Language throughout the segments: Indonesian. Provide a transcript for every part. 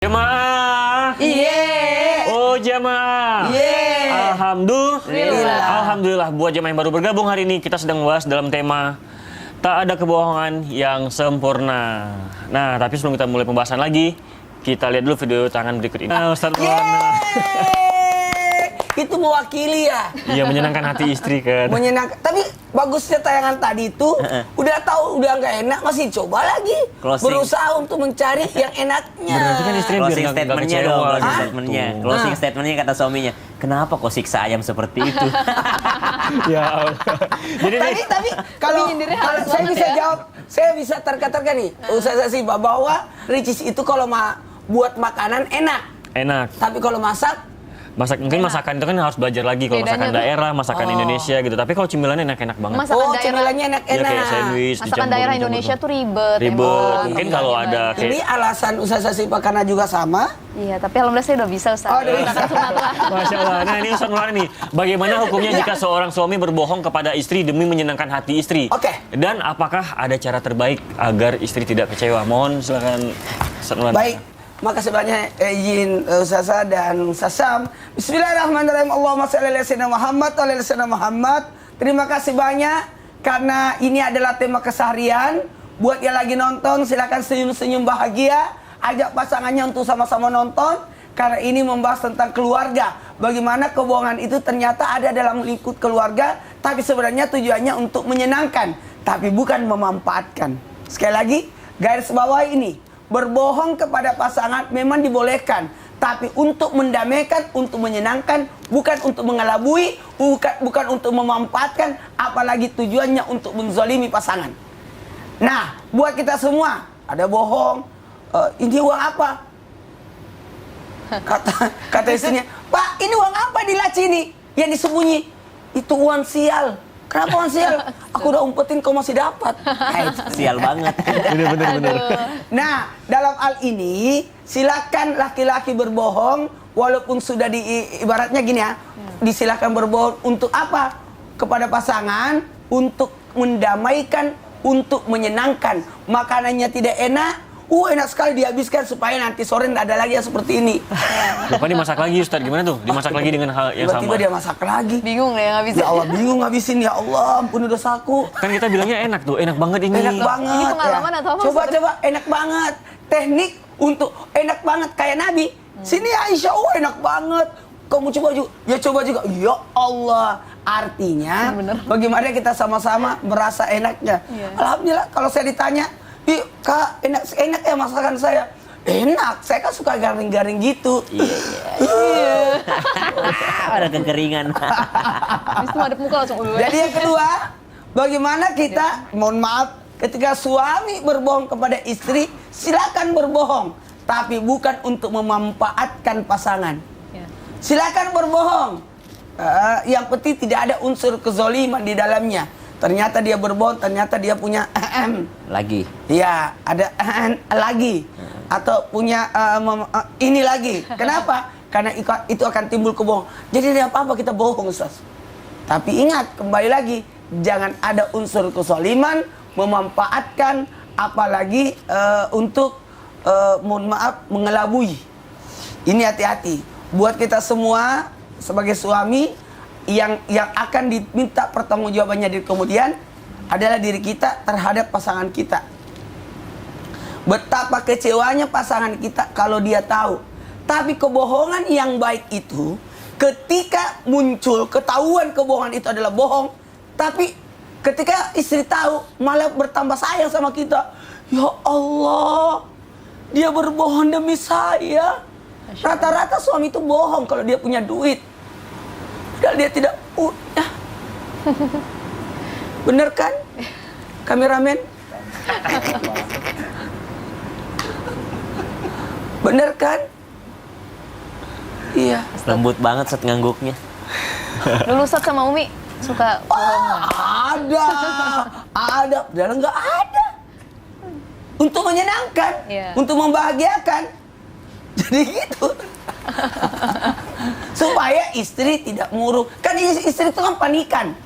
Jemaah. Iya. Oh jemaah. Iya. Alhamdulillah buat jemaah yang baru bergabung hari ini kita sedang membahas dalam tema tak ada kebohongan yang sempurna. Nah, tapi sebelum kita mulai pembahasan lagi, kita lihat dulu video tangan berikut ini. Ustaz Maulana. Itu mewakili ya. Iya, menyenangkan hati istri kan. Menyenangkan. Tapi bagusnya tayangan tadi itu udah tahu udah nggak enak masih coba lagi. Closing. Berusaha untuk mencari yang enaknya. Berarti kan istri biar Closing nggak statementnya kecewa dong, closing gitu. statementnya. Closing statementnya kata suaminya, kenapa kok siksa ayam seperti itu? Ya Allah. Jadi Tapi kalau saya bisa jawab, saya bisa terkatakan nih, Ustaz Sibah bahwa Ricis itu kalau buat makanan enak. Tapi kalau mungkin masakan itu kan harus belajar lagi kalau masakan daerah, masakan Indonesia gitu. Tapi kalau cemilannya enak-enak banget. cemilannya enak-enak. Ya kayak sandwich, masakan daerah Indonesia tuh ribet. Mungkin kalau ada Jadi alasan Ustaz Sibah karena juga sama. Iya, tapi alhamdulillah saya udah bisa Ustaz. Oh, udah bisa. Masya Allah. Nah ini Ustaz Maulana nih, bagaimana hukumnya jika seorang suami berbohong kepada istri demi menyenangkan hati istri? Oke. Dan apakah ada cara terbaik agar istri tidak kecewa? Mohon silakan Ustaz Maulana. Baik. Makasih banyak izin Ustazah dan Ustazam. Bismillahirrahmanirrahim. Allahumma shalli ala sayyidina Muhammad wa ala sayyidina Muhammad. Terima kasih banyak karena ini adalah tema keseharian. Buat yang lagi nonton silakan senyum-senyum bahagia, ajak pasangannya untuk sama-sama nonton karena ini membahas tentang keluarga. Bagaimana kebohongan itu ternyata ada dalam lingkup keluarga, tapi sebenarnya tujuannya untuk menyenangkan, tapi bukan memanfaatkan. Sekali lagi, garis bawah ini. Berbohong kepada pasangan memang dibolehkan, tapi untuk mendamaikan, untuk menyenangkan, bukan untuk mengelabui, bukan untuk memanfaatkan, apalagi tujuannya untuk menzalimi pasangan. Nah, buat kita semua, ada bohong, ini uang apa? Kata istrinya, Pak, ini uang apa di laci ini? Yang disembunyi, itu uang sial. Kenapa uang sial? Aku udah umpetin kau masih dapat. Sial banget. Bener. Nah, dalam hal ini silakan laki-laki berbohong walaupun sudah ibaratnya gini ya. Disilakan berbohong untuk apa? Kepada pasangan, untuk mendamaikan, untuk menyenangkan. Makanannya tidak enak, enak sekali dihabiskan supaya nanti sore nggak ada lagi yang seperti ini. Lupa dimasak lagi Ustaz, gimana tuh? Dimasak lagi dengan hal yang sama. Tiba-tiba dia masak lagi. Bingung deh ngabisin. Ya Allah, bingung ngabisin. Ya Allah, ampun dosaku. Kan kita bilangnya enak tuh, enak banget ini. Enak banget. Ini pengalaman atau apa? Coba, enak banget. Teknik untuk enak banget kayak Nabi. Sini Aisyah, enak banget. Kamu coba juga. Ya coba juga. Ya Allah. Artinya, bagaimana kita sama-sama merasa enaknya. Alhamdulillah, kalau saya ditanya, Kak, enak ya masakan saya. Enak, saya kan suka garing-garing gitu. Iya. Ada kekeringan. Habis itu madep muka langsung. Jadi yang kedua, bagaimana kita, mohon maaf, ketika suami berbohong kepada istri, silakan berbohong, tapi bukan untuk memanfaatkan pasangan. Silakan berbohong. Yang penting tidak ada unsur kezoliman di dalamnya. Ternyata dia berbohong, ternyata dia punya Lagi. ya, ada lagi atau punya ini lagi. Kenapa? Karena itu akan timbul kebohongan. Jadi tidak apa-apa kita bohong, Ustaz. Tapi ingat, kembali lagi, jangan ada unsur kezaliman, memanfaatkan, apalagi untuk mohon maaf mengelabui. Ini hati-hati. Buat kita semua sebagai suami yang akan diminta pertanggungjawabannya di kemudian adalah diri kita terhadap pasangan kita. Betapa kecewanya pasangan kita kalau dia tahu. Tapi kebohongan yang baik itu ketika muncul ketahuan kebohongan itu adalah bohong, tapi ketika istri tahu malah bertambah sayang sama kita. Ya Allah, dia berbohong demi saya. Rata-rata suami itu bohong kalau dia punya duit. Padahal dia tidak punya. Bener kan? Kameramen? Bener kan? Iya. Lembut banget set ngangguknya. Dulu Ustaz sama Umi suka bohong. Ada. Padahal nggak ada. Untuk menyenangkan, untuk membahagiakan. Jadi gitu. Supaya istri tidak murung. Kan istri itu kan panikan.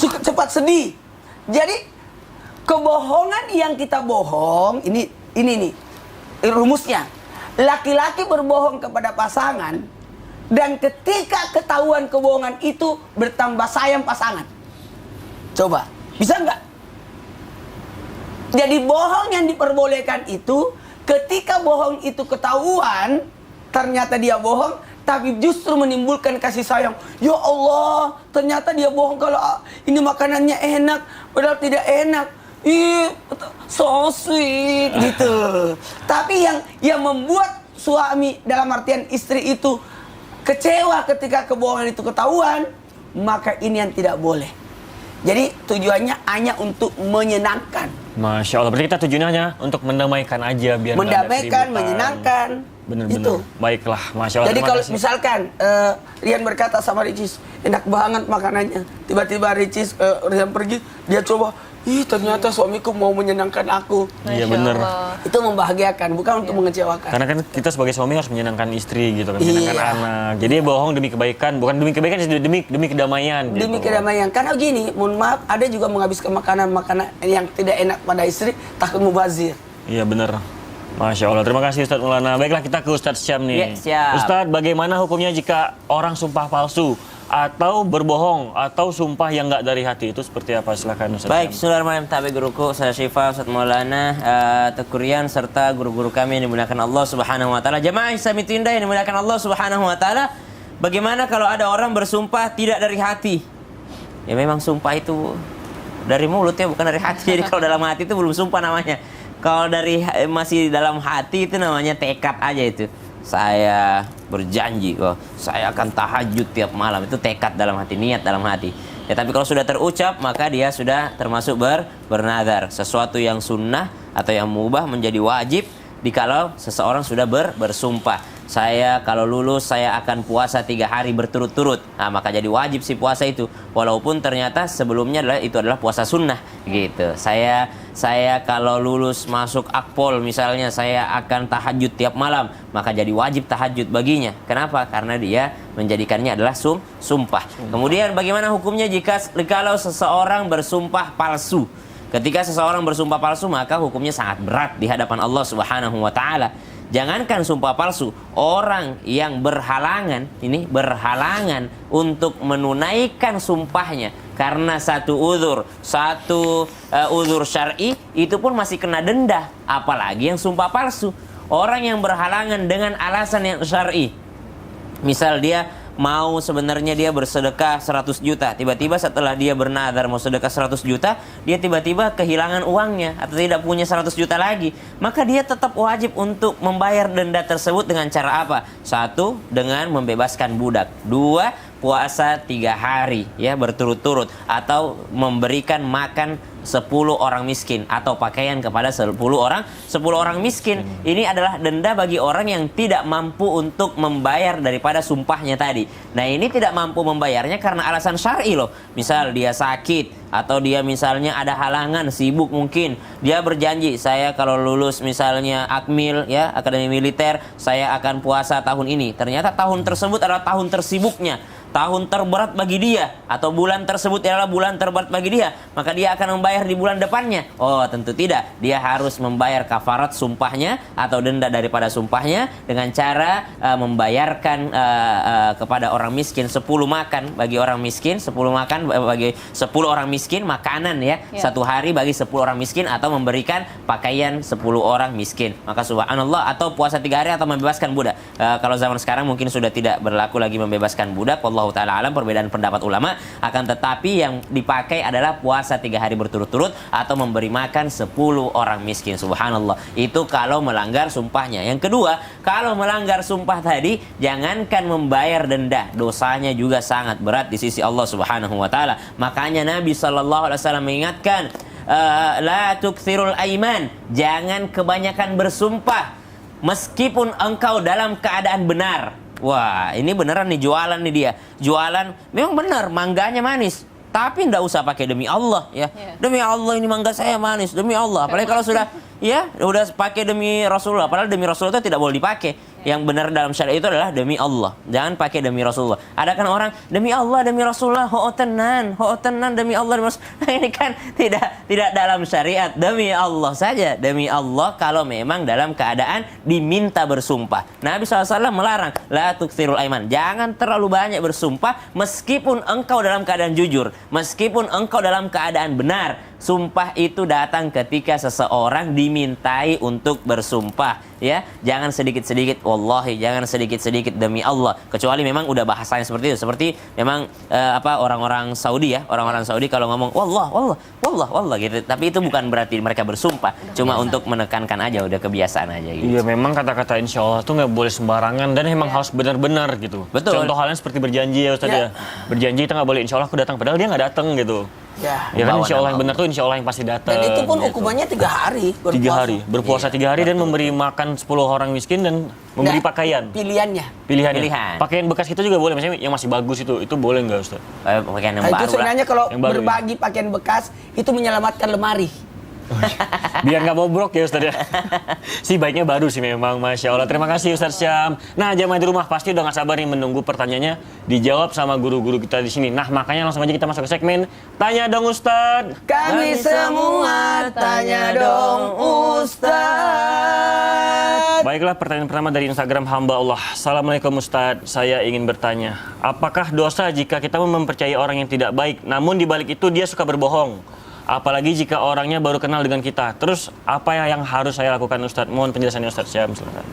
Cepat sedih. Jadi kebohongan yang kita bohong ini nih rumusnya. laki-laki berbohong kepada pasangan dan ketika ketahuan kebohongan itu bertambah sayang pasangan. Coba, bisa nggak? Jadi bohong yang diperbolehkan itu ketika bohong itu ketahuan, ternyata dia bohong, tapi justru menimbulkan kasih sayang. Ya Allah, ternyata dia bohong kalau ini makanannya enak, padahal tidak enak. Ih, so sweet gitu. Tapi yang membuat suami, dalam artian istri itu kecewa ketika kebohongan itu ketahuan, maka ini yang tidak boleh. Jadi tujuannya hanya untuk menyenangkan. Masya Allah, berarti kita tujuannya hanya untuk mendamaikan aja biar nggak ada Mendamaikan, keributan. menyenangkan. Bener-bener. Itu. Baiklah, Masya Allah. Jadi terima kalau kasih. misalkan Rian berkata sama Ricis, enak banget makanannya. Tiba-tiba Ricis, Rian pergi, dia coba, ih ternyata suamiku mau menyenangkan aku. Iya Masya bener. Allah. Itu membahagiakan, bukan untuk mengecewakan. Karena kan kita sebagai suami harus menyenangkan istri gitu kan, menyenangkan Iya. anak. Jadi bohong demi kebaikan, bukan demi kebaikan, demi kedamaian. Demi gitu. kedamaian. Karena gini, mohon maaf, ada juga menghabiskan makanan-makanan yang tidak enak pada istri, takut mubazir. Iya bener. Masya Allah, terima kasih Ustadz Maulana. Baiklah kita ke Ustadz Syam nih. Ya, siap. Ustadz, bagaimana hukumnya jika orang sumpah palsu atau berbohong atau sumpah yang nggak dari hati, itu seperti apa? Silakan Ustadz Baik, Syam. Bismillahirrahmanirrahim. Tabi guruku, saya Syifa, Ustaz Maulana, Tekurian, serta guru-guru kami yang dimuliakan Allah Subhanahu Wa Taala. Jamaah Islam itu indah yang dimuliakan Allah Subhanahu Wa Taala. Bagaimana kalau ada orang bersumpah tidak dari hati? Ya memang sumpah itu dari mulut ya, bukan dari hati. Jadi kalau dalam hati itu belum sumpah namanya. Kalau dari masih dalam hati itu namanya tekad aja itu. Saya berjanji, saya akan tahajud tiap malam. Itu tekad dalam hati, niat dalam hati. Ya, tapi kalau sudah terucap, maka dia sudah termasuk bernadar. Sesuatu yang sunnah atau yang mubah menjadi wajib dikalau seseorang sudah bersumpah. Saya kalau lulus saya akan puasa 3 hari berturut-turut. Nah, maka jadi wajib si puasa itu. Walaupun ternyata sebelumnya itu adalah puasa sunnah gitu. Saya kalau lulus masuk akpol misalnya, saya akan tahajud tiap malam, maka jadi wajib tahajud baginya. Kenapa? Karena dia menjadikannya adalah sumpah. Kemudian bagaimana hukumnya kalau seseorang bersumpah palsu? Ketika seseorang bersumpah palsu, maka hukumnya sangat berat di hadapan Allah Subhanahu wa taala. Jangankan sumpah palsu, orang yang berhalangan untuk menunaikan sumpahnya karena satu uzur syar'i, itu pun masih kena denda, apalagi yang sumpah palsu. Orang yang berhalangan dengan alasan yang syar'i, misal dia mau sebenarnya dia bersedekah 100 juta, tiba-tiba setelah dia bernadar mau sedekah 100 juta, dia tiba-tiba kehilangan uangnya atau tidak punya 100 juta lagi, maka dia tetap wajib untuk membayar denda tersebut dengan cara apa? 1, dengan membebaskan budak. 2, puasa 3 hari ya berturut-turut, atau memberikan makan 10 orang miskin, atau pakaian kepada 10 orang miskin. Ini adalah denda bagi orang yang tidak mampu untuk membayar daripada sumpahnya tadi. Nah, ini tidak mampu membayarnya karena alasan syar'i loh. Misal dia sakit, atau dia misalnya ada halangan, sibuk mungkin. Dia berjanji, saya kalau lulus misalnya Akmil ya, Akademi Militer, saya akan puasa tahun ini. Ternyata tahun tersebut adalah tahun tersibuknya, tahun terberat bagi dia, atau bulan tersebut adalah bulan terberat bagi dia, maka dia akan membayar di bulan depannya. Oh, tentu tidak. Dia harus membayar kafarat sumpahnya atau denda daripada sumpahnya dengan cara membayarkan kepada orang miskin 10 makan bagi orang miskin, 10 makan bagi 10 orang miskin, makanan ya, 1 hari bagi 10 orang miskin, atau memberikan pakaian 10 orang miskin. Maka subhanallah, atau puasa 3 hari atau membebaskan budak. Kalau zaman sekarang mungkin sudah tidak berlaku lagi membebaskan budak, wallahu ta'ala alam, perbedaan pendapat ulama. Akan tetapi yang dipakai adalah puasa 3 hari berturut-turut atau memberi makan 10 orang miskin. Subhanallah. Itu kalau melanggar sumpahnya. Yang kedua, kalau melanggar sumpah tadi, jangankan membayar denda, dosanya juga sangat berat di sisi Allah Subhanahu wa taala. Makanya Nabi sallallahu alaihi wasallam mengingatkan, la tukthirul aiman, jangan kebanyakan bersumpah meskipun engkau dalam keadaan benar. Wah, ini beneran nih, jualan nih dia. Jualan memang benar, mangganya manis, tapi ndak usah pakai demi Allah ya. Demi Allah ini mangga saya manis, demi Allah. Apalagi kalau sudah ya udah pakai demi Rasulullah, padahal demi Rasulullah itu tidak boleh dipakai. Yang benar dalam syariat itu adalah demi Allah, jangan pakai demi Rasulullah. Ada kan orang demi Allah, demi Rasulullah, ho tenan demi Allah, demi Rasulullah. Ini kan tidak dalam syariat. Demi Allah saja, demi Allah kalau memang dalam keadaan diminta bersumpah. Nabi SAW melarang, la tuktsirul aiman, jangan terlalu banyak bersumpah meskipun engkau dalam keadaan jujur, meskipun engkau dalam keadaan benar. Sumpah itu datang ketika seseorang dimintai untuk bersumpah, ya. Jangan sedikit-sedikit, wallahi, jangan sedikit-sedikit demi Allah. Kecuali memang udah bahasanya seperti itu. Seperti memang orang-orang Saudi ya, orang-orang Saudi kalau ngomong wallah gitu. Tapi itu bukan berarti mereka bersumpah, cuma untuk menekankan aja, udah kebiasaan aja gitu. Iya, memang kata-kata insya Allah tuh nggak boleh sembarangan dan memang harus benar-benar gitu. Betul. Contoh halnya seperti berjanji ya Ustaz ya. Berjanji kita nggak boleh insya Allah aku datang, padahal dia nggak datang gitu. Ya. Ya kan Bawa insya Allah nama yang benar tuh insya Allah yang pasti datang. Dan itu pun gitu. hukumannya 3 hari. 3 hari, berpuasa 3 hari dan memberi makan 10 orang miskin dan memberi Nggak, pakaian. Pilihannya. Pilihan. Pilihan. Bekas itu juga boleh, misalnya yang masih bagus itu boleh nggak Ustaz? Pakaian yang Nah, itu baru lah. sebenarnya kalau Yang baru, berbagi pakaian bekas itu menyelamatkan lemari. Biar nggak bobrok ya Ustaz ya. Si baiknya baru sih memang, Masya Allah. Terima kasih Ustaz Syam. Nah, jamaah di rumah pasti udah nggak sabar nih menunggu pertanyaannya dijawab sama guru-guru kita di sini. Nah, makanya langsung aja kita masuk ke segmen Tanya Dong Ustaz. Kami semua tanya dong Ustaz. Baiklah, pertanyaan pertama dari Instagram hamba Allah. Assalamualaikum Ustaz, saya ingin bertanya, apakah dosa jika kita mempercayai orang yang tidak baik, namun di balik itu dia suka berbohong? Apalagi jika orangnya baru kenal dengan kita. Terus apa yang harus saya lakukan Ustaz? Mohon penjelasannya Ustaz Syam, silakan.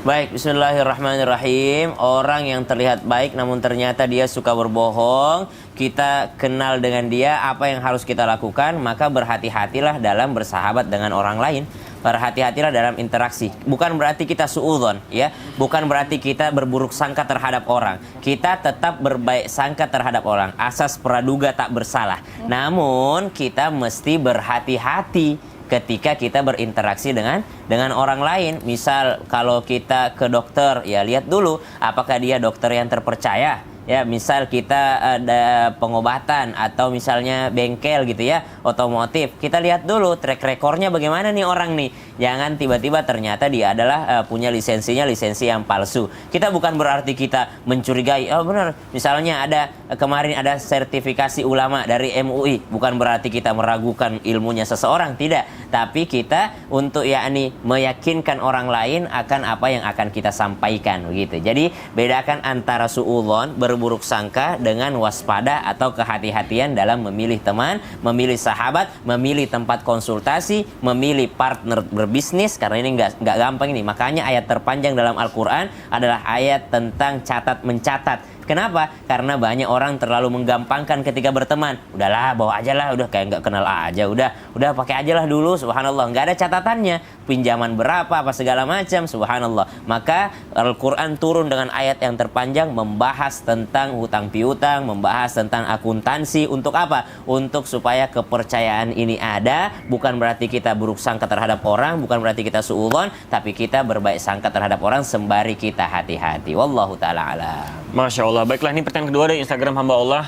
Baik, bismillahirrahmanirrahim. Orang yang terlihat baik namun ternyata dia suka berbohong, kita kenal dengan dia, apa yang harus kita lakukan? Maka berhati-hatilah dalam bersahabat dengan orang lain. Berhati-hatilah dalam interaksi. Bukan berarti kita suudzon, ya. Bukan berarti kita berburuk sangka terhadap orang. Kita tetap berbaik sangka terhadap orang. Asas praduga tak bersalah. Namun kita mesti berhati-hati ketika kita berinteraksi dengan orang lain. Misal kalau kita ke dokter, ya lihat dulu apakah dia dokter yang terpercaya. Ya, misal kita ada pengobatan atau misalnya bengkel gitu ya, otomotif. Kita lihat dulu track recordnya bagaimana nih orang nih. Jangan tiba-tiba ternyata dia adalah punya lisensi yang palsu. Kita bukan berarti kita mencurigai. Oh benar, misalnya kemarin ada sertifikasi ulama dari MUI. Bukan berarti kita meragukan ilmunya seseorang, tidak. Tapi kita untuk meyakinkan orang lain akan apa yang akan kita sampaikan begitu. Jadi bedakan antara suudzon, berburuk sangka, dengan waspada atau kehati-hatian dalam memilih teman, memilih sahabat, memilih tempat konsultasi, memilih partner berbisnis. Karena ini nggak gampang ini. Makanya ayat terpanjang dalam Al-Quran adalah ayat tentang catat mencatat. Kenapa? Karena banyak orang terlalu menggampangkan ketika berteman. Udahlah, bawa aja lah, udah kayak nggak kenal aja, udah pakai aja lah dulu, subhanallah, nggak ada catatannya, pinjaman berapa, apa segala macam, subhanallah. Maka Al-Quran turun dengan ayat yang terpanjang membahas tentang hutang piutang, membahas tentang akuntansi. Untuk apa? Untuk supaya kepercayaan ini ada. Bukan berarti kita buruk sangka terhadap orang, bukan berarti kita suudzon, tapi kita berbaik sangka terhadap orang sembari kita hati-hati. Wallahu ta'ala a'lam. Masya Allah. Baiklah, ini pertanyaan kedua dari Instagram hamba Allah.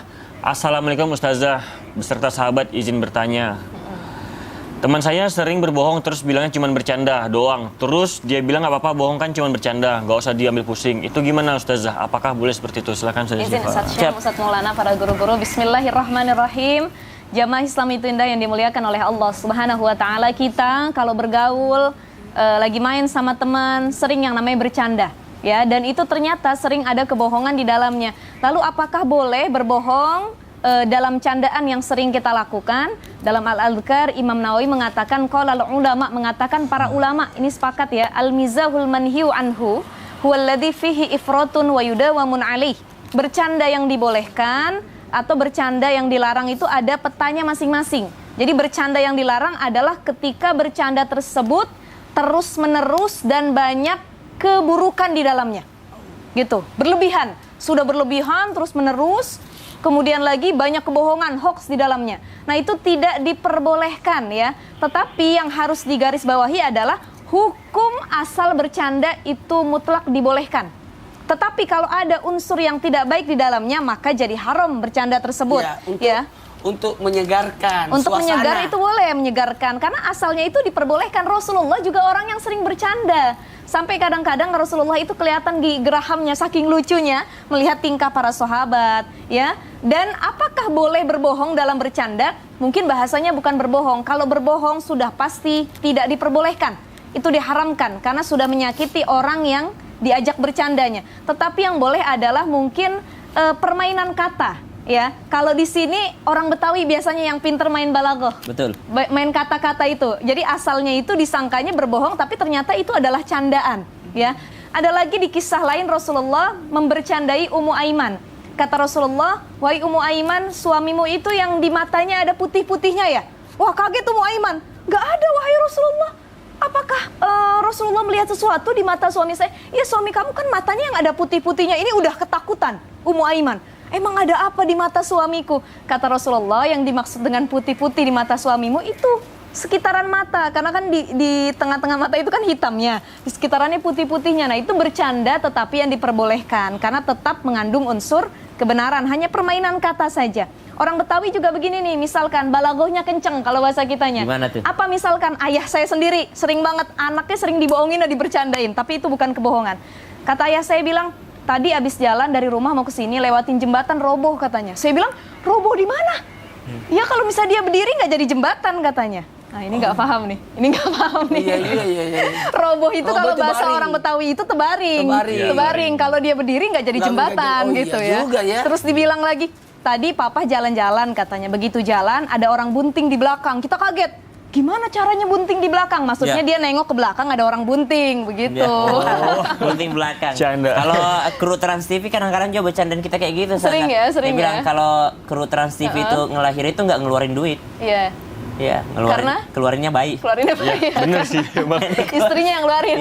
Assalamualaikum Ustazah beserta sahabat, izin bertanya. Teman saya sering berbohong terus bilangnya cuma bercanda doang. Terus dia bilang nggak apa-apa, bohong kan cuma bercanda, nggak usah diambil pusing. Itu gimana Ustazah? Apakah boleh seperti itu? Silakan Ustazah Izin Syifa. Ustaz Syam, Ustaz Maulana, para guru-guru. Bismillahirrahmanirrahim. Jamaah Islam itu indah yang dimuliakan oleh Allah Subhanahu wa taala. Kita kalau bergaul, lagi main sama teman, sering yang namanya bercanda. Ya, dan itu ternyata sering ada kebohongan di dalamnya. Lalu apakah boleh berbohong dalam candaan yang sering kita lakukan? Dalam Al-Adhkar, Imam Nawawi mengatakan, qalal ulama, mengatakan para ulama, ini sepakat ya, al-mizahul manhiu anhu huwallazi fihi ifratun wa yudawamun alaih. Bercanda yang dibolehkan atau bercanda yang dilarang itu ada petanya masing-masing. Jadi bercanda yang dilarang adalah ketika bercanda tersebut terus-menerus dan banyak keburukan di dalamnya, gitu, berlebihan, sudah berlebihan terus menerus, kemudian lagi banyak kebohongan, hoax di dalamnya. Nah itu tidak diperbolehkan ya. Tetapi yang harus digarisbawahi adalah hukum asal bercanda itu mutlak dibolehkan. Tetapi kalau ada unsur yang tidak baik di dalamnya, maka jadi haram bercanda tersebut. Ya, Ya. untuk menyegarkan Untuk suasana. menyegar itu boleh, menyegarkan. Karena asalnya itu diperbolehkan. Rasulullah juga orang yang sering bercanda. Sampai kadang-kadang Rasulullah itu kelihatan di gerahamnya saking lucunya melihat tingkah para sahabat, ya. Dan apakah boleh berbohong dalam bercanda? Mungkin bahasanya bukan berbohong. Kalau berbohong sudah pasti tidak diperbolehkan. Itu diharamkan karena sudah menyakiti orang yang diajak bercandanya. Tetapi yang boleh adalah mungkin permainan kata, ya. Kalau di sini orang Betawi biasanya yang pinter main balagoh. Betul. Main kata-kata itu. Jadi asalnya itu disangkanya berbohong tapi ternyata itu adalah candaan, ya. Ada lagi di kisah lain Rasulullah membercandai Ummu Aiman. Kata Rasulullah, "Wahai Ummu Aiman, suamimu itu yang di matanya ada putih-putihnya ya?" Wah, kaget Ummu Aiman. "Nggak ada, wahai Rasulullah." Apakah Rasulullah melihat sesuatu di mata suami saya? "Iya, suami kamu kan matanya yang ada putih-putihnya." Ini udah ketakutan Ummu Aiman. "Emang ada apa di mata suamiku?" Kata Rasulullah, yang dimaksud dengan putih-putih di mata suamimu itu sekitaran mata. Karena kan di tengah-tengah mata itu kan hitamnya. Di sekitarannya putih-putihnya. Nah, itu bercanda tetapi yang diperbolehkan. Karena tetap mengandung unsur kebenaran. Hanya permainan kata saja. Orang Betawi juga begini nih, misalkan balagohnya kenceng kalau bahasa kitanya. Gimana tuh? Apa misalkan ayah saya sendiri sering banget anaknya sering dibohongin dan dibercandain, tapi itu bukan kebohongan. Kata ayah saya bilang, "Tadi abis jalan dari rumah mau ke sini lewatin jembatan roboh," katanya. Saya bilang, "Roboh di mana?" "Ya kalau misalnya dia berdiri nggak jadi jembatan," katanya. Nah, ini nggak paham nih. Ini nggak paham nih. Iya. Roboh itu Roboh kalau itu bahasa baring. orang Betawi itu tebaring. Tebaring. Tebaring. Kalau dia berdiri nggak jadi Nggak jembatan jadi- oh gitu iya ya. juga ya. Terus dibilang lagi, "Tadi papa jalan-jalan," katanya. Begitu jalan ada orang bunting di belakang. Kita kaget. Gimana caranya bunting di belakang? Maksudnya Ya. dia nengok ke belakang ada orang bunting begitu. Bunting belakang. Canda. Kalau kru Trans TV kadang-kadang juga bercandaan kita kayak gitu. Sering Sana. ya, sering Dia bilang ya. kalau kru Trans TV itu ngelahir itu nggak ngeluarin duit. Iya. Iya, Karena? keluarinnya bayi. Keluarin apa ya? Bener sih, Bang. Istrinya yang ngeluarin.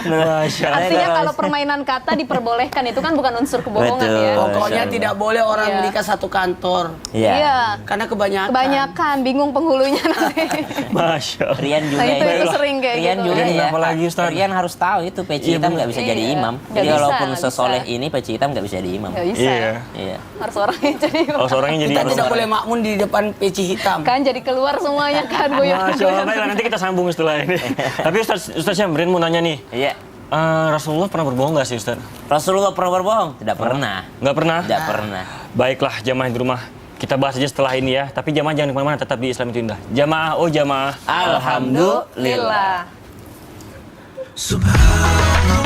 Masya Allah. Artinya kalau permainan kata diperbolehkan itu kan bukan unsur kebohongan Betul. ya. Pokoknya Masya tidak boleh orang Iya. menikah satu kantor. Iya. Karena kebanyakan. Kebanyakan bingung penghulunya nanti. Masya Allah. Rian juga Nah, itu ya. sering kayak Rian gitu. juga Rian ya. apalagi, Ustaz? Rian harus tahu itu peci hitam nggak bisa jadi Iya. imam. Nggak Jadi bisa, walaupun nggak sesoleh bisa. ini peci hitam nggak bisa jadi imam. Nggak bisa. Iya. Iya. Harus orangnya jadi Oh, seorangnya jadi Kita tidak boleh makmun di depan peci hitam. kan jadi keluar semuanya kan Masya Allah. goyang-goyang. Baiklah, nanti kita sambung setelah ini. Tapi Ustaz Syamrin mau nanya nih. Iya. Rasulullah pernah berbohong nggak sih, Ustaz? Rasulullah pernah berbohong? Tidak pernah. Nggak pernah? Tidak pernah. Baiklah, jamaah di rumah. Kita bahas aja setelah ini ya. Tapi jamaah jangan kemana-mana, tetap di Islam itu Indah. Jamaah, oh jamaah. Alhamdulillah. Lillah. Subhanallah.